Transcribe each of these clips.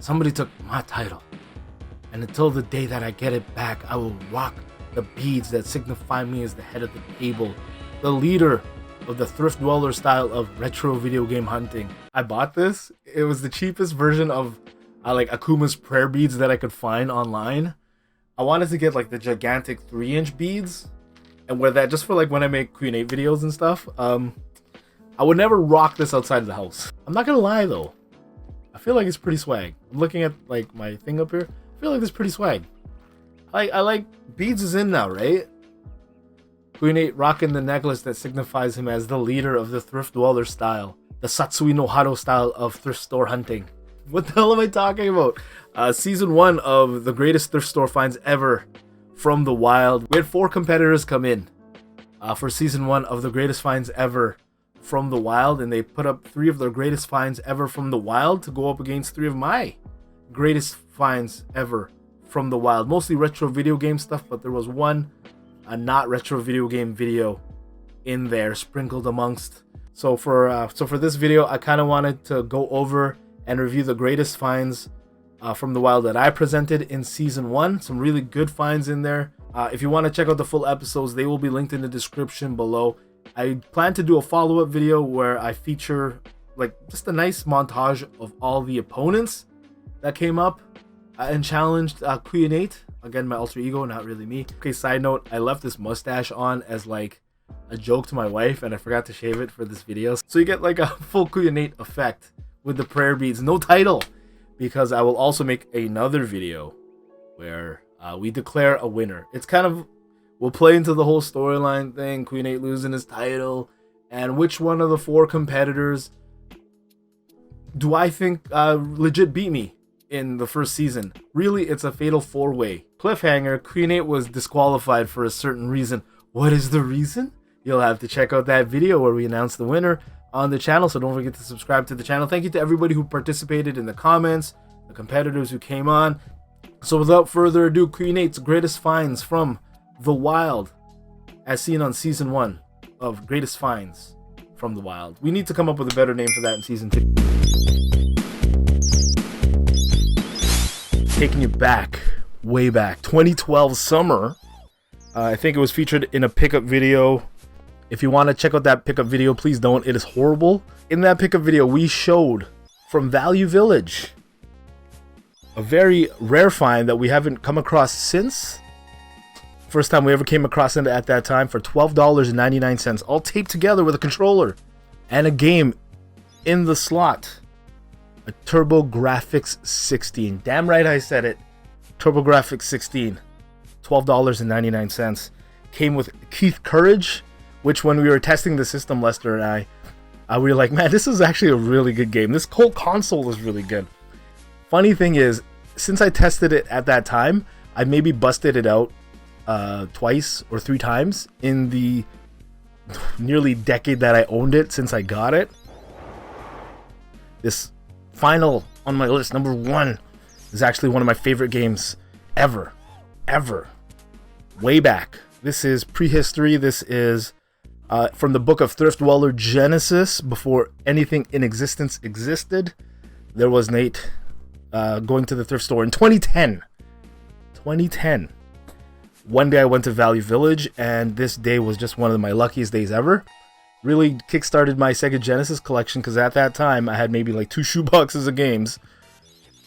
Somebody took my title. And until the day that I get it back, I will rock the beads that signify me as the head of the table, the leader of the Thriftdweller style of retro video game hunting. I bought this. It was the cheapest version of like Akuma's prayer beads that I could find online. I wanted to get like the gigantic 3-inch beads and wear that just for like when I make Queen 8 videos and stuff. I would never rock this outside of the house. I'm not gonna lie though. I feel like it's pretty swag. I'm looking at like my thing up here. I feel like it's pretty swag. I like beads is in now, right? Queen 8 rocking the necklace that signifies him as the leader of the Thriftdweller style, the Satsui no Haro style of thrift store hunting. What the hell am I talking about? Season 1 of the greatest thrift store finds ever from the wild. We had 4 competitors come in for season 1 of the greatest finds ever from the wild, and they put up 3 of their greatest finds ever from the wild to go up against 3 of my greatest finds ever from the wild. Mostly retro video game stuff, but there was one not retro video game video in there sprinkled amongst. So for this video, I kind of wanted to go over and review the greatest finds from the wild that I presented in season 1. Some really good finds in there. If you want to check out the full episodes, they will be linked in the description below. I plan to do a follow-up video where I feature like just a nice montage of all the opponents that came up and challenged Queen 8. Again, my alter ego, not really me. Okay, side note, I left this mustache on as like a joke to my wife and I forgot to shave it for this video. So you get like a full Queen 8 effect with the prayer beads. No title, because I will also make another video where we declare a winner. It's kind of, we'll play into the whole storyline thing, Queen 8 losing his title, and which one of the 4 competitors do I think legit beat me in the first season. Really, it's a fatal 4-way. Cliffhanger, Queen 8 was disqualified for a certain reason. What is the reason? You'll have to check out that video where we announce the winner on the channel, so don't forget to subscribe to the channel. Thank you to everybody who participated in the comments, the competitors who came on. So without further ado, Queen 8's greatest finds from the wild, as seen on season 1 of Greatest Finds from the Wild. We need to come up with a better name for that in season 2. Taking you back, way back, 2012 summer. I think it was featured in a pickup video. If you want to check out that pickup video, please don't. It is horrible. In that pickup video, we showed from Value Village a very rare find that we haven't come across since. First time we ever came across it at that time for $12.99, all taped together with a controller and a game in the slot. A TurboGrafx 16. Damn right I said it. TurboGrafx 16. $12.99. Came with Keith Courage, which when we were testing the system, Lester and I, we were like, man, this is actually a really good game. This whole console is really good. Funny thing is, since I tested it at that time, I maybe busted it out twice or 3 times in the nearly decade that I owned it since I got it. This final on my list, number 1, is actually one of my favorite games ever. Way back. This is prehistory. This is from the book of Thriftdweller Genesis, before anything in existence existed. There was Nate going to the thrift store in 2010. One day I went to Value Village, and this day was just one of my luckiest days ever. Really kickstarted my Sega Genesis collection, because at that time I had maybe like 2 shoeboxes of games,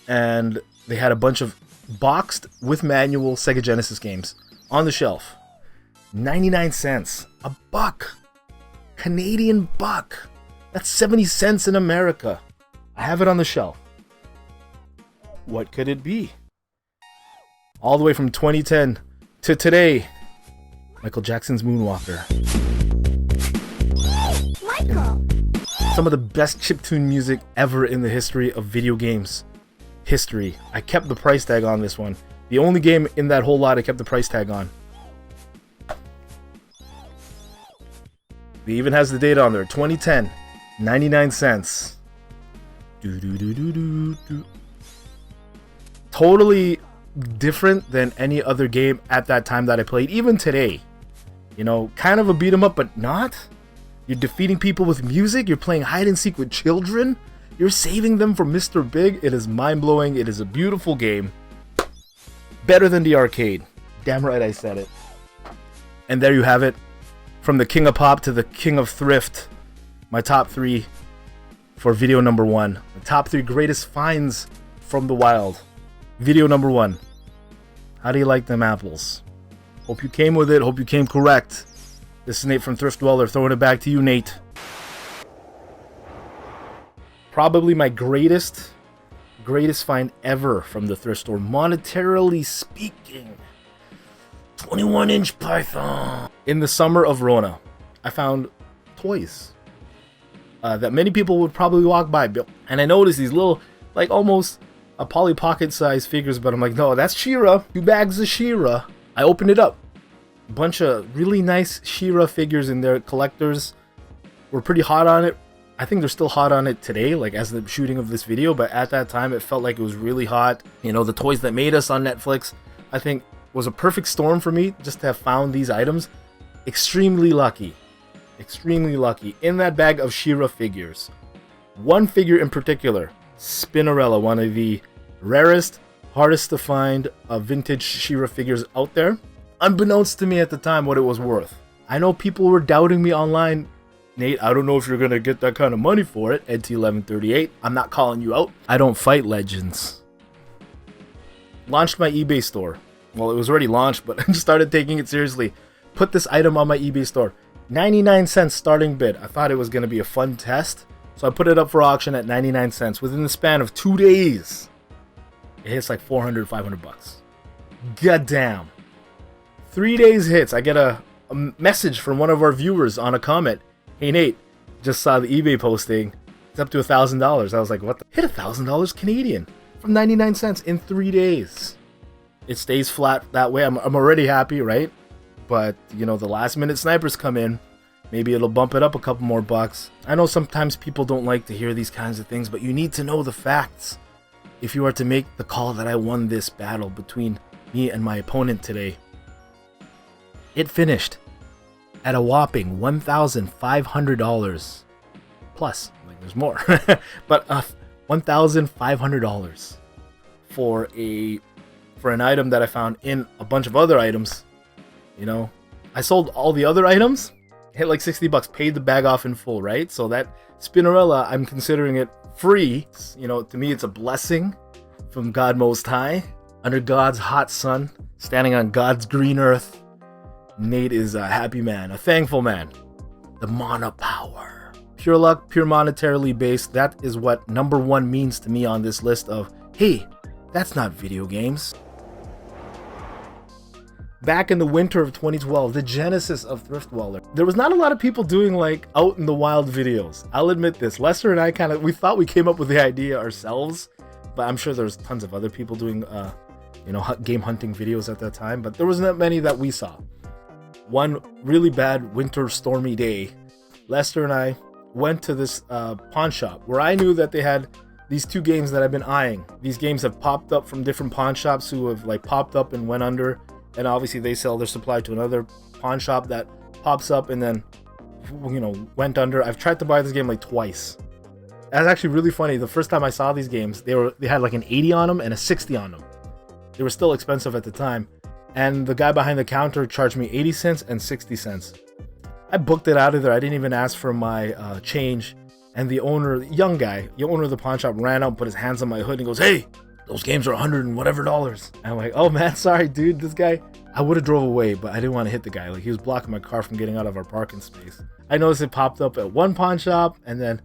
and they had a bunch of boxed with manual Sega Genesis games on the shelf. 99 cents, a buck, Canadian buck. That's 70 cents in America. I have it on the shelf. What could it be? All the way from 2010 to today, Michael Jackson's Moonwalker. Michael! Some of the best chiptune music ever in the history of video games history. I kept the price tag on this one. The only game in that whole lot I kept the price tag on. It even has the date on there. 2010, 99 cents. Totally different than any other game at that time that I played, even today. You know, kind of a beat 'em up, but not. You're defeating people with music. You're playing hide and seek with children. You're saving them for Mr. Big. It is mind-blowing. It is a beautiful game. Better than the arcade. Damn right I said it. And there you have it. From the king of pop to the king of thrift. My top 3 for video number 1. The top 3 greatest finds from the wild. Video number 1. How do you like them apples? Hope you came with it. Hope you came correct. This is Nate from Thriftdweller. Throwing it back to you, Nate. Probably my greatest find ever from the thrift store, monetarily speaking. 21-inch Python. In the summer of Rona, I found toys that many people would probably walk by. And I noticed these little, like almost a Polly Pocket size figures, but I'm like, no, that's She-Ra. 2 bags of She-Ra. I opened it up. A bunch of really nice She-Ra figures in there. Collectors were pretty hot on it. I think they're still hot on it today, like as the shooting of this video, but at that time it felt like it was really hot. You know, the Toys That Made Us on Netflix, I think was a perfect storm for me just to have found these items. Extremely lucky. Extremely lucky. In that bag of She-Ra figures. One figure in particular, Spinnerella, one of the rarest, hardest to find vintage She-Ra figures out there. Unbeknownst to me at the time what it was worth. I know people were doubting me online. Nate, I don't know if you're going to get that kind of money for it. NT1138. I'm not calling you out. I don't fight legends. Launched my eBay store. Well, it was already launched, but I just started taking it seriously. Put this item on my eBay store. 99 cents starting bid. I thought it was going to be a fun test. So I put it up for auction at 99 cents. Within the span of 2 days, it hits like 400, 500 bucks. Goddamn. 3 days hits. I get a message from one of our viewers on a comment. Hey Nate, just saw the eBay posting. It's up to $1,000. I was like, what the? Hit $1,000 Canadian from 99 cents in 3 days. It stays flat that way. I'm already happy, right? But, you know, the last minute snipers come in. Maybe it'll bump it up a couple more bucks. I know sometimes people don't like to hear these kinds of things, but you need to know the facts if you are to make the call that I won this battle between me and my opponent today. It finished at a whopping $1,500 plus. Like, there's more, but $1,500 for an item that I found in a bunch of other items. You know, I sold all the other items, hit like 60 bucks, paid the bag off in full, right? So that Spinnerella, I'm considering it free. You know, to me, it's a blessing from God Most High, under God's hot sun, standing on God's green earth. Nate is a happy man, a thankful man. The mana power. Pure luck, pure monetarily based. That is what number 1 means to me on this list of, hey, that's not video games. Back in the winter of 2012, the genesis of Thriftdweller, there was not a lot of people doing like out in the wild videos. I'll admit this. Lester and I we thought we came up with the idea ourselves, but I'm sure there's tons of other people doing, you know, game hunting videos at that time, but there wasn't that many that we saw. One really bad winter stormy day, Lester and I went to this pawn shop where I knew that they had these 2 games that I've been eyeing. These games have popped up from different pawn shops who have like popped up and went under, and obviously they sell their supply to another pawn shop that pops up and then, you know, went under. I've tried to buy this game like twice. That's actually really funny. The first time I saw these games, they had like an 80 on them and a 60 on them. They were still expensive at the time. And the guy behind the counter charged me 80 cents and 60 cents. I booked it out of there. I didn't even ask for my change. And the owner, young guy, the owner of the pawn shop ran out and put his hands on my hood and goes, hey, those games are 100 and whatever dollars. And I'm like, oh man, sorry dude, this guy. I would have drove away, but I didn't want to hit the guy. Like, he was blocking my car from getting out of our parking space. I noticed it popped up at one pawn shop and then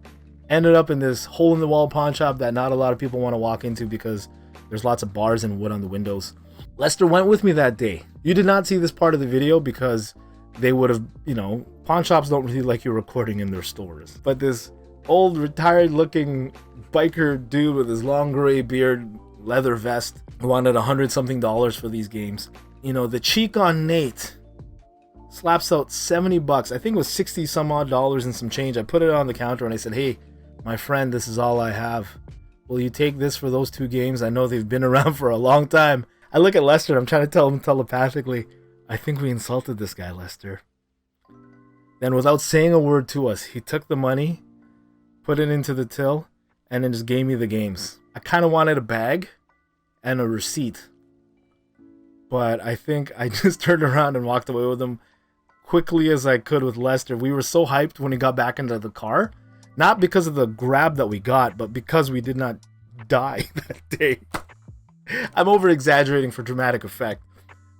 ended up in this hole in the wall pawn shop that not a lot of people want to walk into because there's lots of bars and wood on the windows. Lester went with me that day. You did not see this part of the video because they would have, you know, pawn shops don't really like you recording in their stores. But this old retired looking biker dude with his long gray beard, leather vest, wanted $100-something for these games. You know, the cheek on Nate slaps out 70 bucks. I think it was 60 some odd dollars and some change. I put it on the counter and I said, hey, my friend, this is all I have. Will you take this for those 2 games? I know they've been around for a long time. I look at Lester and I'm trying to tell him telepathically, I think we insulted this guy, Lester. Then without saying a word to us, he took the money, put it into the till, and then just gave me the games. I kind of wanted a bag and a receipt, but I think I just turned around and walked away with them quickly as I could with Lester. We were so hyped when he got back into the car, not because of the grab that we got, but because we did not die that day. I'm over exaggerating for dramatic effect,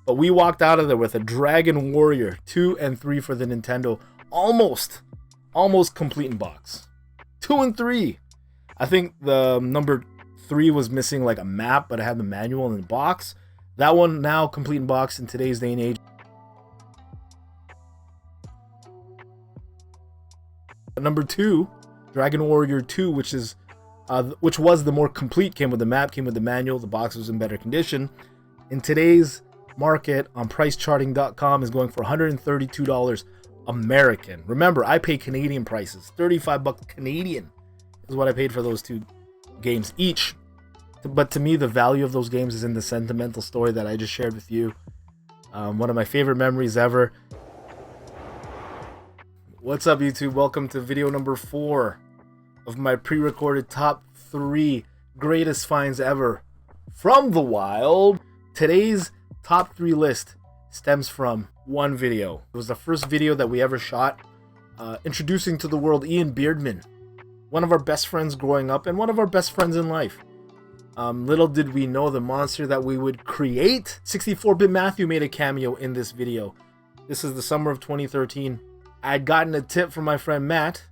but we walked out of there with a Dragon Warrior 2 and 3 for the Nintendo, almost complete in box. 2 and 3. I think the number 3 was missing like a map, but it had the manual in the box. That one now complete in box in today's day and age. Number 2, Dragon Warrior 2, which was the more complete, came with the map, came with the manual, the box was in better condition. In today's market on pricecharting.com is going for $132 American. Remember, I pay Canadian prices. 35 bucks Canadian is what I paid for those 2 games each. But to me, the value of those games is in the sentimental story that I just shared with you. One of my favorite memories ever. What's up, YouTube? Welcome to video number 4 of my pre-recorded top 3 greatest finds ever from the wild. Today's top 3 list stems from one video. It was the first video that we ever shot, introducing to the world Ian Beardman, one of our best friends growing up and one of our best friends in life. Little did we know the monster that we would create. 64-bit Matthew made a cameo in this video. This is the summer of 2013. I'd gotten a tip from my friend Matt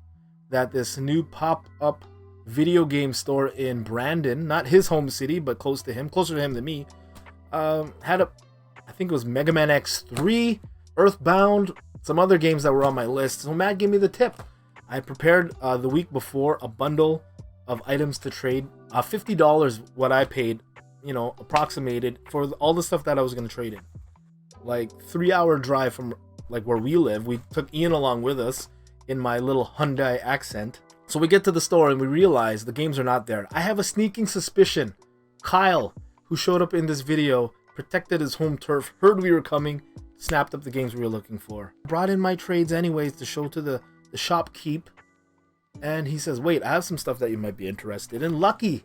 that this new pop-up video game store in Brandon, not his home city, but closer to him than me, had I think it was Mega Man X3, Earthbound, some other games that were on my list. So Matt gave me the tip. I prepared the week before a bundle of items to trade. $50 what I paid, approximated for all the stuff that I was going to trade in. Like 3-hour drive from like where we live. We took Ian along with us in my little Hyundai accent. So we get to the store and we realize the games are not there. I have a sneaking suspicion Kyle, who showed up in this video, protected his home turf, heard we were coming, snapped up the games we were looking for. Brought in my trades anyways to show to the shopkeep. And he says, wait, I have some stuff that you might be interested in. Lucky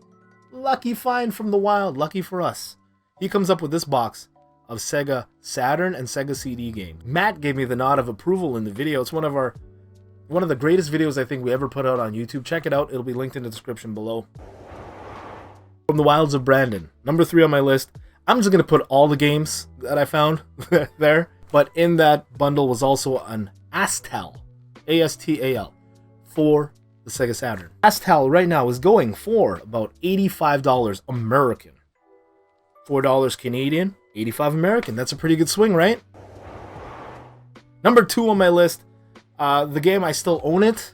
find from the wild. Lucky for us. He comes up with this box of Sega Saturn and Sega CD games. Matt gave me the nod of approval in the video. It's one of the greatest videos I think we ever put out on YouTube. Check it out. It'll be linked in the description below. From the wilds of Brandon. Number 3 on my list. I'm just going to put all the games that I found there. But in that bundle was also an Astal. A-S-T-A-L. For the Sega Saturn. Astal right now is going for about $85 American. $4 Canadian, $85 American. That's a pretty good swing, right? Number 2 on my list. The game, I still own it,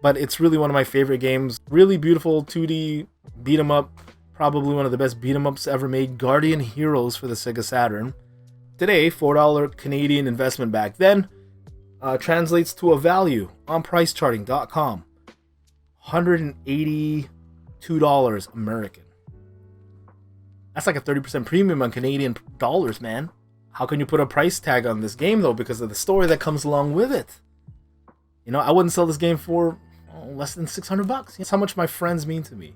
but it's really one of my favorite games. Really beautiful 2D beat 'em up. Probably one of the best beat 'em ups ever made. Guardian Heroes for the Sega Saturn. Today, $4 Canadian investment back then. Translates to a value on pricecharting.com. $182 American. That's like a 30% premium on Canadian dollars, man. How can you put a price tag on this game, though? Because of the story that comes along with it. I wouldn't sell this game for less than $600. That's how much my friends mean to me.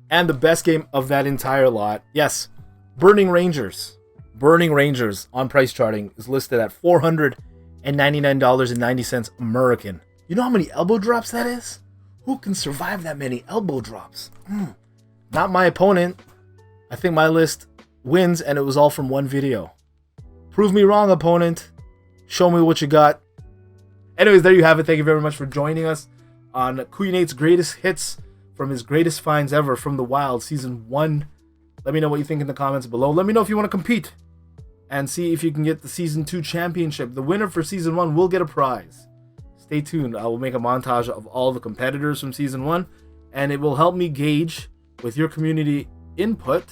And the best game of that entire lot, yes, Burning Rangers. Burning Rangers on price charting is listed at $499.90 American. You know how many elbow drops that is? Who can survive that many elbow drops? Not my opponent. I think my list wins, and it was all from one video. Prove me wrong, opponent. Show me what you got. Anyways, there you have it. Thank you very much for joining us on Queenate's greatest hits from his greatest finds ever from the wild, season 1. Let me know what you think in the comments below. Let me know if you want to compete and see if you can get the season 2 championship. The winner for season 1 will get a prize. Stay tuned. I will make a montage of all the competitors from season 1, and it will help me gauge with your community input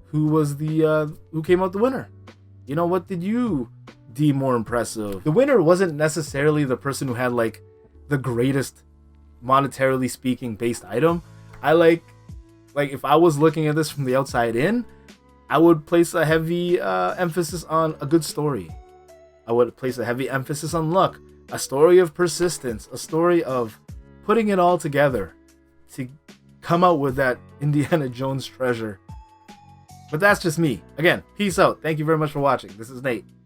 who was who came out the winner. What did you deem more impressive? The winner wasn't necessarily the person who had like the greatest monetarily speaking based item. I like if I was looking at this from the outside in, I would place a heavy emphasis on a good story. I would place a heavy emphasis on luck, a story of persistence, a story of putting it all together. to come out with that Indiana Jones treasure. But that's just me. Again, peace out. Thank you very much for watching. This is Nate.